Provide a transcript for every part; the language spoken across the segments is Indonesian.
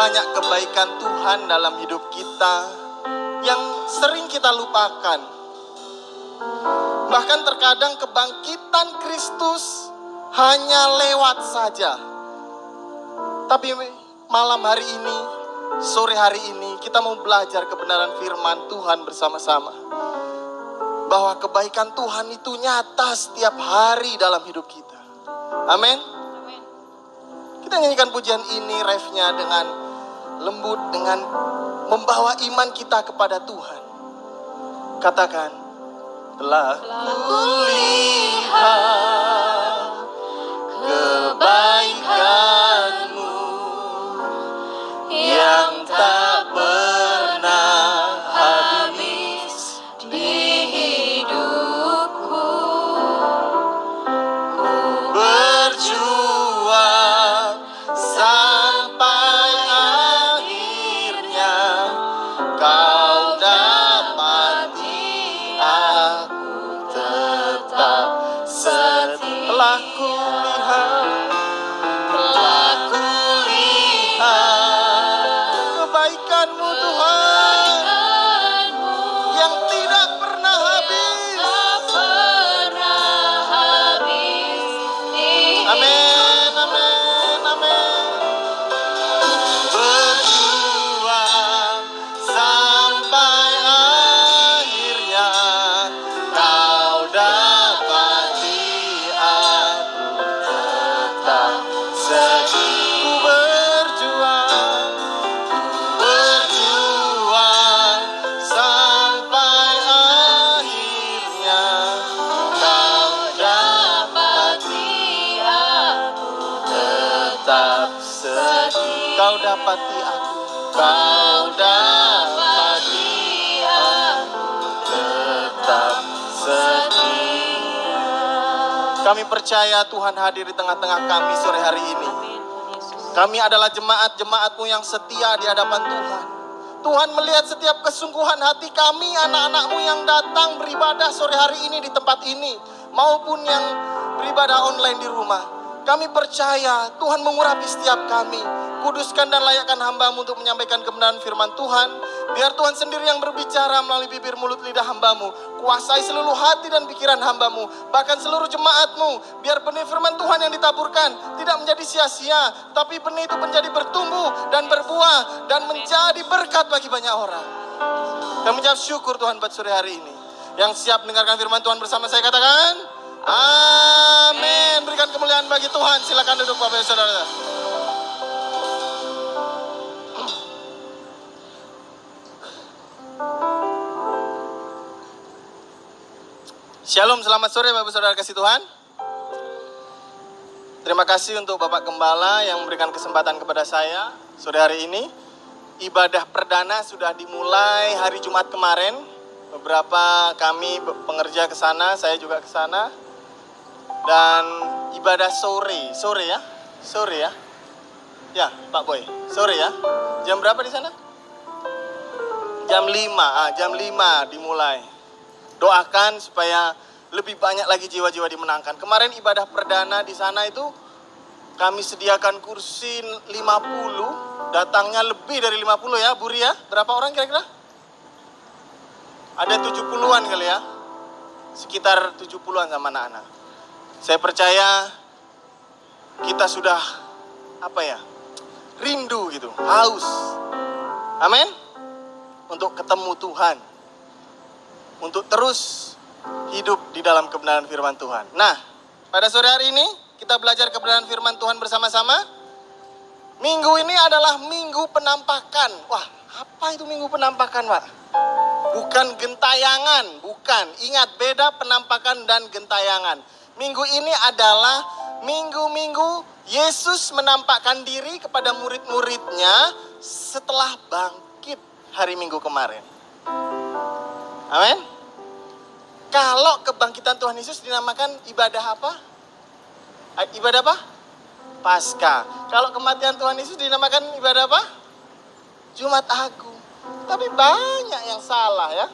banyak kebaikan Tuhan dalam hidup kita yang sering kita lupakan. Bahkan terkadang kebangkitan Kristus hanya lewat saja. Tapi malam hari ini, sore hari ini, kita mau belajar kebenaran firman Tuhan bersama-sama. Bahwa kebaikan Tuhan itu nyata setiap hari dalam hidup kita. Amin. Kita nyanyikan pujian ini, refnya dengan lembut, dengan membawa iman kita kepada Tuhan. Katakan, telah kulihat kebaikan-Mu yang tak pernah habis di hidupku. Ku berjuang sampai akhirnya Kau dapati aku tetap setia. Telah kulihat kebaikan-Mu Tuhan yang tidak pernah habis. Amin, amin, amin. Berjuang sampai akhirnya Kau dapati aku tetap setia. Ku berjuang sampai akhirnya Kau dapati aku tetap setia. Kau dapati aku, Kau dapati aku tetap setia. Kami percaya Tuhan hadir di tengah-tengah kami sore hari ini. Kami adalah jemaat-jemaat-Mu yang setia di hadapan Tuhan. Tuhan melihat setiap kesungguhan hati kami, anak-anak-Mu yang datang beribadah sore hari ini di tempat ini, maupun yang beribadah online di rumah. Kami percaya Tuhan mengurapi setiap kami. Kuduskan dan layakkan hamba-Mu untuk menyampaikan kebenaran firman Tuhan. Biar Tuhan sendiri yang berbicara melalui bibir mulut lidah hamba-Mu. Kuasai seluruh hati dan pikiran hamba-Mu, bahkan seluruh jemaat-Mu. Biar benih firman Tuhan yang ditaburkan tidak menjadi sia-sia, tapi benih itu menjadi bertumbuh dan berbuah dan menjadi berkat bagi banyak orang. Kami mengucap syukur Tuhan buat sore hari ini. Yang siap mendengarkan firman Tuhan bersama saya katakan amin. Berikan kemuliaan bagi Tuhan. Silakan duduk Bapak dan Saudara. Shalom, selamat sore Bapak Saudara kasih Tuhan. Terima kasih untuk Bapak Gembala yang memberikan kesempatan kepada saya sore hari ini. Ibadah perdana sudah dimulai hari Jumat kemarin. Beberapa kami pengerja ke sana, saya juga ke sana. Dan ibadah sore ya? Sore ya? Ya, Pak Boy, sore ya? Jam berapa di sana? Jam 5, jam 5 dimulai. Doakan supaya lebih banyak lagi jiwa-jiwa dimenangkan. Kemarin ibadah perdana di sana itu kami sediakan kursi 50, datangnya lebih dari 50 ya, Buri ya. Berapa orang kira-kira? Ada 70-an kali ya. Sekitar 70-an sama anak-anak. Saya percaya kita sudah rindu gitu, haus. Amin. Untuk ketemu Tuhan. Untuk terus hidup di dalam kebenaran firman Tuhan. Nah, pada sore hari ini kita belajar kebenaran firman Tuhan bersama-sama. Minggu ini adalah minggu penampakan. Wah, apa itu minggu penampakan, Pak? Bukan gentayangan, bukan. Ingat, beda penampakan dan gentayangan. Minggu ini adalah minggu-minggu Yesus menampakkan diri kepada murid-muridnya setelah bangkit hari Minggu kemarin. Amin. Kalau kebangkitan Tuhan Yesus dinamakan ibadah apa? Ibadah apa? Paskah. Kalau kematian Tuhan Yesus dinamakan ibadah apa? Jumat Agung. Tapi banyak yang salah ya.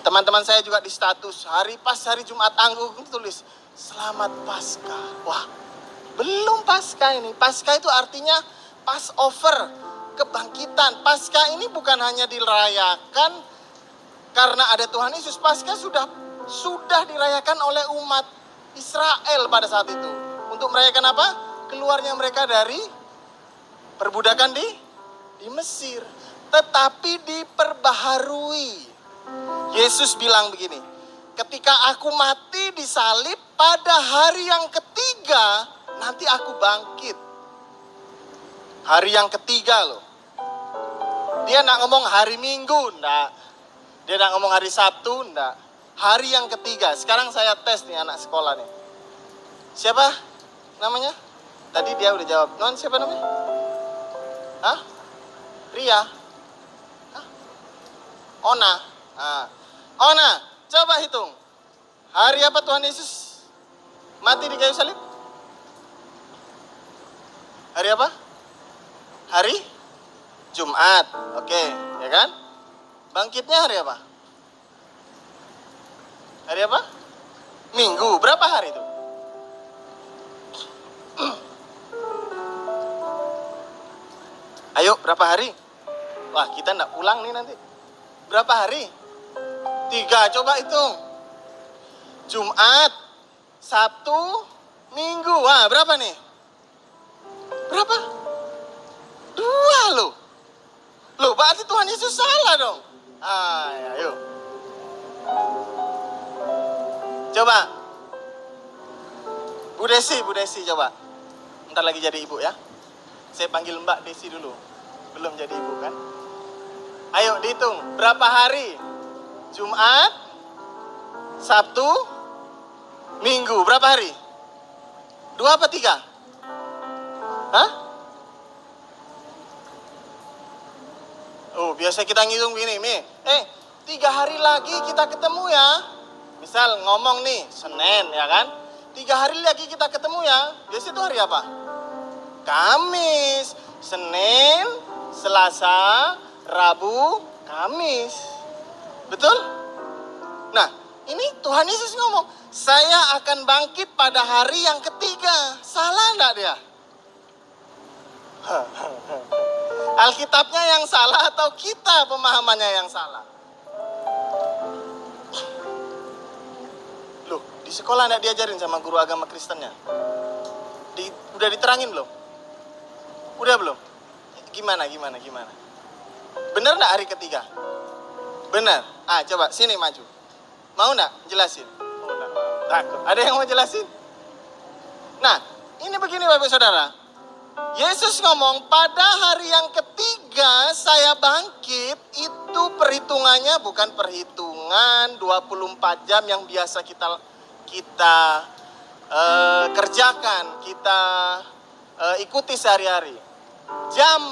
Teman-teman saya juga di status hari Jumat Agung tulis Selamat Paskah. Wah, belum Paskah ini. Paskah itu artinya Passover, kebangkitan. Paskah ini bukan hanya dirayakan karena ada Tuhan Yesus. Paskah sudah dirayakan oleh umat Israel pada saat itu. Untuk merayakan apa? Keluarnya mereka dari perbudakan di Mesir. Tetapi diperbaharui. Yesus bilang begini, ketika aku mati di salib pada hari yang ketiga, nanti aku bangkit. Hari yang ketiga loh. Dia nggak ngomong hari Minggu, enggak. Dia nggak ngomong hari Sabtu, enggak. Hari yang ketiga. Sekarang saya tes nih anak sekolah nih. Siapa namanya? Tadi dia udah jawab. Non siapa namanya? Hah? Ria? Hah? Ona? Nah. Ona, coba hitung. Hari apa Tuhan Yesus mati di kayu salib? Hari apa? Hari Jumat. Oke, ya kan? Bangkitnya hari apa? Hari apa? Minggu. Berapa hari itu? Ayo, berapa hari? Wah, kita nggak pulang nih nanti. Berapa hari? 3, coba hitung. Jumat, Sabtu, Minggu. Wah, berapa nih? Berapa? 2 loh. Loh, berarti Tuhan Yesus salah dong. Ya, ayo. Coba. Bu Desi coba. Ntar lagi jadi ibu ya. Saya panggil Mbak Desi dulu. Belum jadi ibu kan? Ayo dihitung. Berapa hari? Jumat, Sabtu, Minggu. Berapa hari? 2 apa 3? Hah? Oh, biasa kita ngitung gini, Mi. 3 hari lagi kita ketemu ya. Misal ngomong nih, Senin ya kan? 3 hari lagi kita ketemu ya. Biasa itu hari apa? Kamis. Senin, Selasa, Rabu, Kamis. Betul? Nah, ini Tuhan Yesus ngomong, saya akan bangkit pada hari yang ketiga. Salah enggak dia? Alkitabnya yang salah atau kita pemahamannya yang salah? Loh, di sekolah enggak diajarin sama guru agama Kristennya? Udah diterangin belum? Udah belum? Gimana? Benar enggak hari ketiga? Benar. Coba sini maju. Mau enggak jelasin? Oh, enggak. Takut. Ada yang mau jelasin? Nah, ini begini Bapak Saudara. Yesus ngomong pada hari yang ketiga saya bangkit. Itu perhitungannya bukan perhitungan 24 jam yang biasa kita kerjakan, kita ikuti sehari-hari. Jam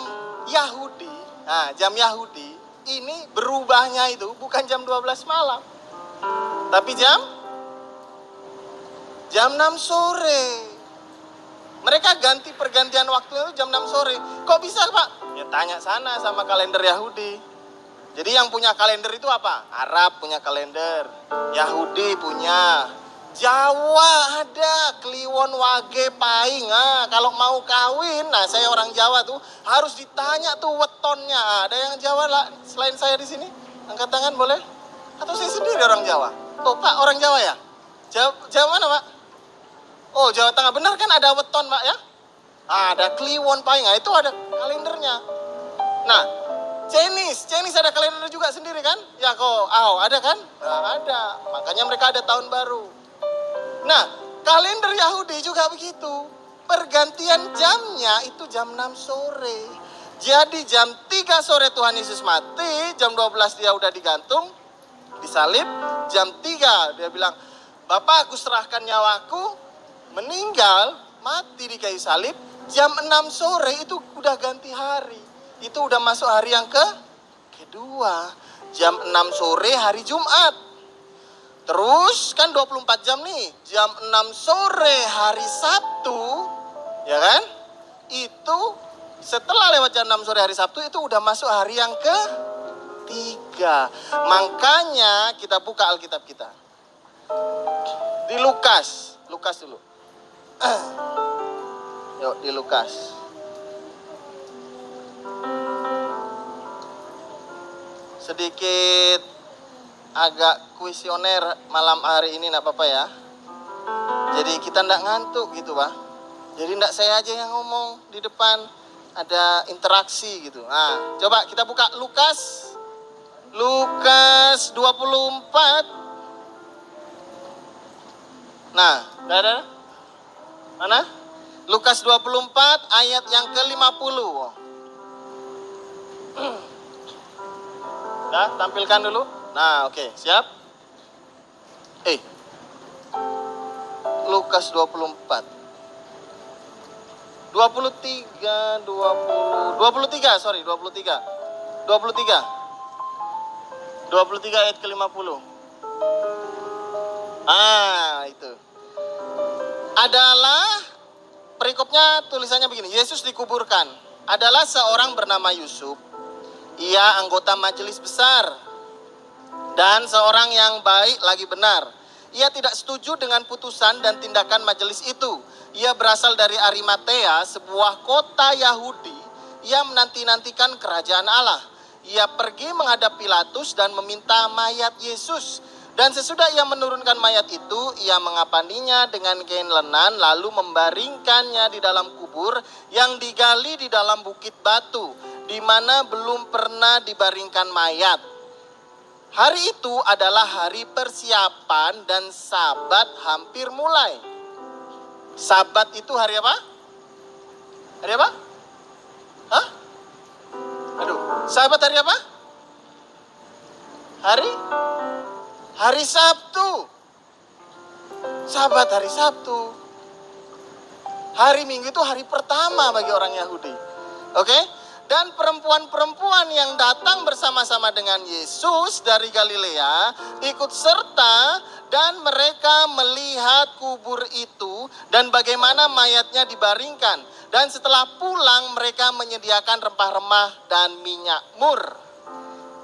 Yahudi ini berubahnya itu bukan jam 12 malam. Tapi jam 6 sore. Mereka ganti pergantian waktu itu jam 6 sore. Kok bisa Pak? Ya tanya sana sama kalender Yahudi. Jadi yang punya kalender itu apa? Arab punya kalender. Yahudi punya. Jawa ada. Kliwon, Wage, Paing. Kalau mau kawin, saya orang Jawa tuh harus ditanya tuh wetonnya. Ada yang Jawa lah selain saya di sini? Angkat tangan boleh? Atau saya sendiri orang Jawa? Oh Pak, orang Jawa ya? Jawa mana Pak? Oh, Jawa Tengah. Benar kan ada weton Pak ya? Ada Kliwon, Paing. Itu ada kalendernya. Nah, Chinese ada kalender juga sendiri kan? Ya kok, ada kan? Ada. Makanya mereka ada tahun baru. Nah, kalender Yahudi juga begitu. Pergantian jamnya itu jam 6 sore. Jadi jam 3 sore Tuhan Yesus mati, jam 12 dia udah digantung, disalib, jam 3 dia bilang, Bapak aku serahkan nyawaku, meninggal, mati di kayu salib, jam 6 sore itu udah ganti hari. Itu udah masuk hari yang kedua. Jam 6 sore hari Jumat. Terus kan 24 jam nih. Jam 6 sore hari Sabtu, ya kan? Itu setelah lewat jam 6 sore hari Sabtu itu udah masuk hari yang ketiga. Makanya kita buka Alkitab kita. Di Lukas dulu. Yuk di Lukas. sedikit agak kuesioner malam hari ini, enggak apa-apa ya. Jadi kita enggak ngantuk gitu, Pak. Jadi enggak saya aja yang ngomong di depan, ada interaksi gitu. Nah, coba kita buka Lukas 24. Nah, ada? Mana? Lukas 24 ayat yang ke-50. Nah, tampilkan dulu. Nah, oke, siap. Lukas 24. 23 ayat ke-50. Itu. Adalah perikopnya tulisannya begini, Yesus dikuburkan. Adalah seorang bernama Yusuf. Ia anggota majelis besar dan seorang yang baik lagi benar. Ia tidak setuju dengan putusan dan tindakan majelis itu. Ia berasal dari Arimatea, sebuah kota Yahudi. Ia menanti-nantikan kerajaan Allah. Ia pergi menghadap Pilatus dan meminta mayat Yesus. Dan sesudah ia menurunkan mayat itu, ia mengapaninya dengan kain lenan, lalu membaringkannya di dalam kubur yang digali di dalam bukit batu, di mana belum pernah dibaringkan mayat. Hari itu adalah hari persiapan dan Sabat hampir mulai. Sabat itu hari apa? Hari apa? Hah? Sabat hari apa? Hari Sabtu. Sabat hari Sabtu. Hari Minggu itu hari pertama bagi orang Yahudi. Oke? Dan perempuan-perempuan yang datang bersama-sama dengan Yesus dari Galilea ikut serta, dan mereka melihat kubur itu dan bagaimana mayatnya dibaringkan. Dan setelah pulang mereka menyediakan rempah-rempah dan minyak mur.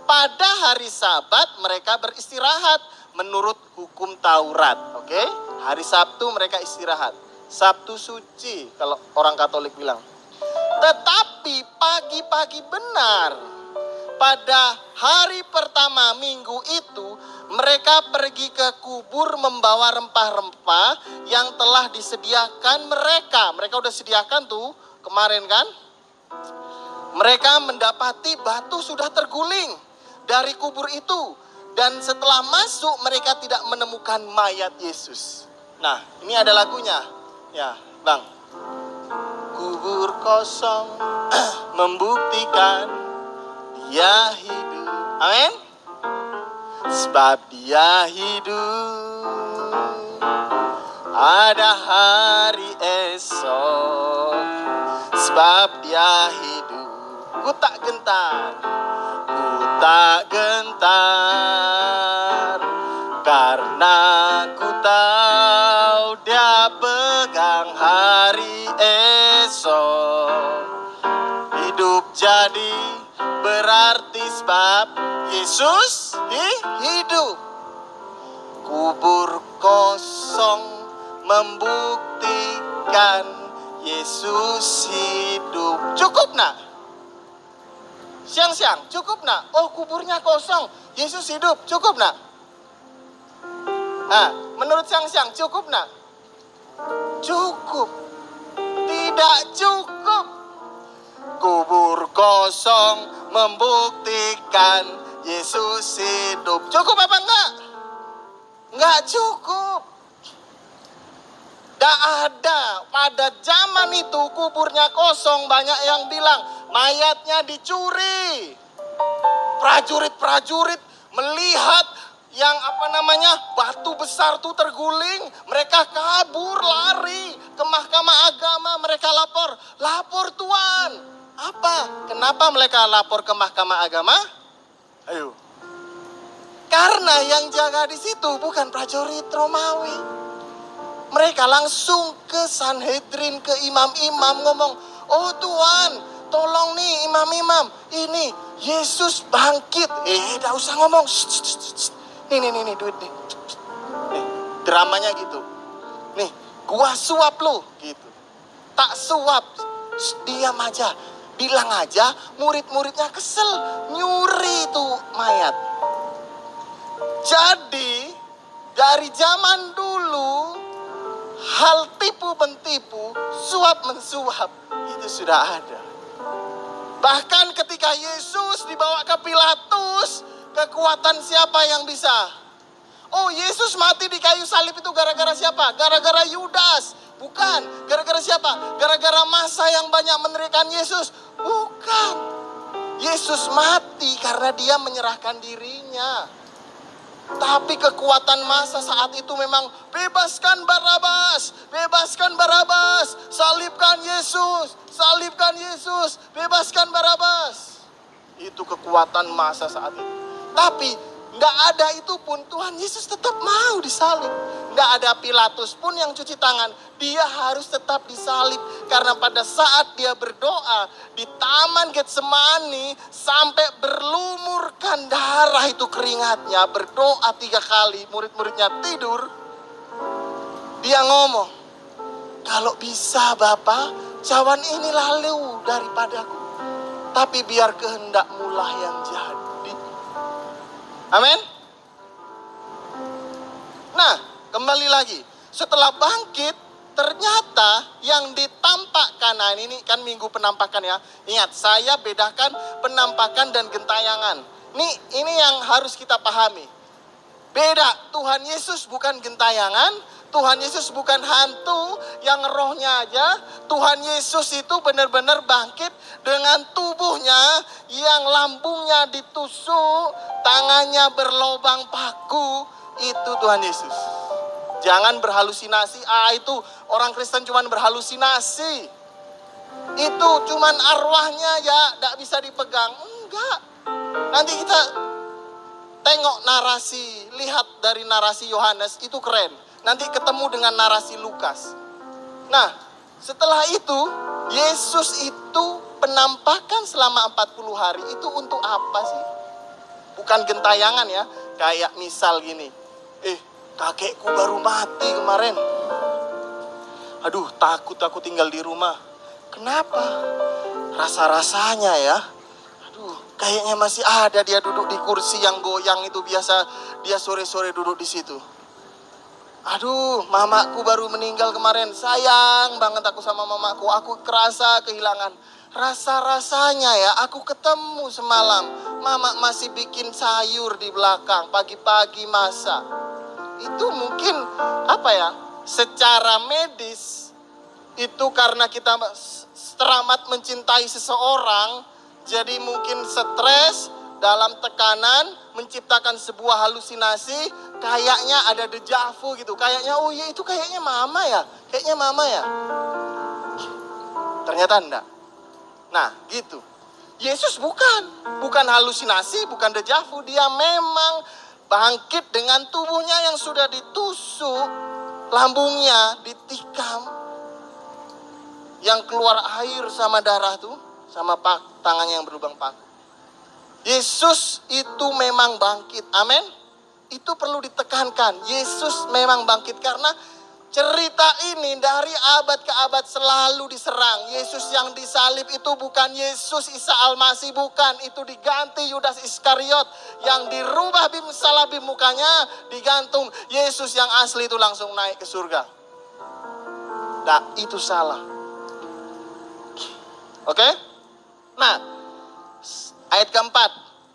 Pada hari Sabat mereka beristirahat menurut hukum Taurat. Oke? Hari Sabtu mereka istirahat. Sabtu suci kalau orang Katolik bilang. Tetapi pagi-pagi benar, pada hari pertama minggu itu, mereka pergi ke kubur membawa rempah-rempah yang telah disediakan mereka. Mereka udah sediakan tuh kemarin kan? Mereka mendapati batu sudah terguling dari kubur itu. Dan setelah masuk mereka tidak menemukan mayat Yesus. Nah, ini ada lagunya. Ya, Bang. Kubur kosong membuktikan dia hidup. Amin. Sebab dia hidup, ada hari esok. Sebab dia hidup, ku tak gentar, karena ku tahu dia pegang hari esok. Hidup jadi berarti sebab Yesus hidup. Kubur kosong membuktikan Yesus hidup. Cukup nak? Siang-siang cukup nak? Oh, kuburnya kosong, Yesus hidup, cukup nak? Menurut siang-siang cukup nak? Cukup. Tidak cukup. Kubur kosong membuktikan Yesus hidup. Cukup apa enggak? Enggak cukup. Enggak ada. Pada zaman itu kuburnya kosong, banyak yang bilang mayatnya dicuri. Prajurit-prajurit melihat yang batu besar tuh terguling, mereka kabur lari ke mahkamah agama. Mereka lapor Tuan. Apa? Kenapa mereka lapor ke mahkamah agama? Ayo. Karena yang jaga di situ bukan prajurit Romawi. Mereka langsung ke Sanhedrin, ke imam-imam ngomong, oh Tuan, tolong nih imam-imam, ini Yesus bangkit. Dah usah ngomong. Nih duit nih. Dramanya gitu. Nih, gua suap lu gitu. Tak suap, diam aja. Bilang aja murid-muridnya kesel, nyuri itu mayat. Jadi dari zaman dulu hal tipu mentipu, suap mensuap itu sudah ada. Bahkan ketika Yesus dibawa ke Pilatus, kekuatan siapa yang bisa? Oh, Yesus mati di kayu salib itu gara-gara siapa? Gara-gara Yudas. Bukan. Gara-gara siapa? Gara-gara massa yang banyak menerikan Yesus. Bukan. Yesus mati karena dia menyerahkan dirinya. Tapi kekuatan massa saat itu memang bebaskan Barabas, bebaskan Barabas, salibkan Yesus, salibkan Yesus, bebaskan Barabas. Itu kekuatan massa saat itu. Tapi nggak ada itu pun Tuhan Yesus tetap mau disalib. Nggak ada Pilatus pun yang cuci tangan. Dia harus tetap disalib. Karena pada saat dia berdoa di Taman Getsemani sampai berlumurkan darah itu keringatnya. Berdoa 3 kali, murid-muridnya tidur. Dia ngomong, kalau bisa Bapa, cawan ini lalu daripadaku. Tapi biar kehendakmu lah yang jadi. Amin. Nah, kembali lagi. Setelah bangkit, ternyata yang ditampakkan, nah ini kan minggu penampakan ya. Ingat, saya bedakan penampakan dan gentayangan. Ini yang harus kita pahami. Beda, Tuhan Yesus bukan gentayangan. Tuhan Yesus bukan hantu yang rohnya aja. Tuhan Yesus itu benar-benar bangkit dengan tubuhnya yang lambungnya ditusuk, tangannya berlobang paku. Itu Tuhan Yesus. Jangan berhalusinasi. Itu orang Kristen cuman berhalusinasi. Itu cuman arwahnya ya, tidak bisa dipegang. Enggak. Nanti kita tengok narasi, lihat dari narasi Yohanes, itu keren. Nanti ketemu dengan narasi Lukas. Nah, setelah itu, Yesus itu penampakan selama 40 hari. Itu untuk apa sih? Bukan gentayangan ya. Kayak misal gini. Kakekku baru mati kemarin. Aduh, takut aku tinggal di rumah. Kenapa? Rasa-rasanya ya. Aduh, kayaknya masih ada dia duduk di kursi yang goyang itu biasa. Dia sore-sore duduk di situ. Aduh, mamaku baru meninggal kemarin. Sayang banget aku sama mamaku. Aku kerasa kehilangan. Rasa-rasanya ya, aku ketemu semalam. Mama masih bikin sayur di belakang. Pagi-pagi masak. Itu mungkin, secara medis. Itu karena kita teramat mencintai seseorang. Jadi mungkin stres, dalam tekanan, menciptakan sebuah halusinasi. Kayaknya ada dejavu gitu. Kayaknya, oh iya itu kayaknya mama ya. Kayaknya mama ya. Ternyata enggak. Nah gitu. Yesus bukan halusinasi, bukan dejavu. Dia memang bangkit dengan tubuhnya yang sudah ditusuk. Lambungnya ditikam. Yang keluar air sama darah tuh. Sama tangannya yang berlubang paku. Yesus itu memang bangkit. Amin. Itu perlu ditekankan. Yesus memang bangkit karena cerita ini dari abad ke abad selalu diserang. Yesus yang disalib itu bukan Yesus Isa Al-Masih, bukan. Itu diganti Yudas Iskariot yang dirubah salabim mukanya, digantung. Yesus yang asli itu langsung naik ke surga. Nah, itu salah. Oke? Nah, ayat keempat.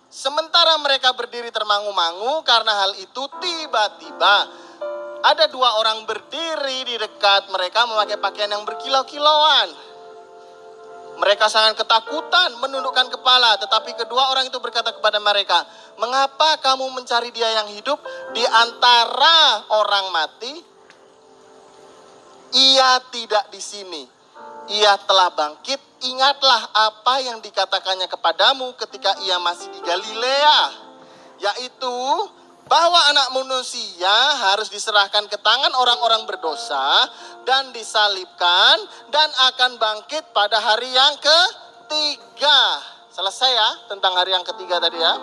Sementara mereka berdiri termangu-mangu karena hal itu, tiba-tiba ada 2 orang berdiri di dekat mereka memakai pakaian yang berkilau-kilauan. Mereka sangat ketakutan, menundukkan kepala. Tetapi kedua orang itu berkata kepada mereka, "Mengapa kamu mencari dia yang hidup di antara orang mati? Ia tidak di sini. Ia telah bangkit. Ingatlah apa yang dikatakannya kepadamu ketika ia masih di Galilea, yaitu bahwa Anak Manusia harus diserahkan ke tangan orang-orang berdosa dan disalibkan dan akan bangkit pada hari yang ketiga." Selesai ya tentang hari yang ketiga tadi ya.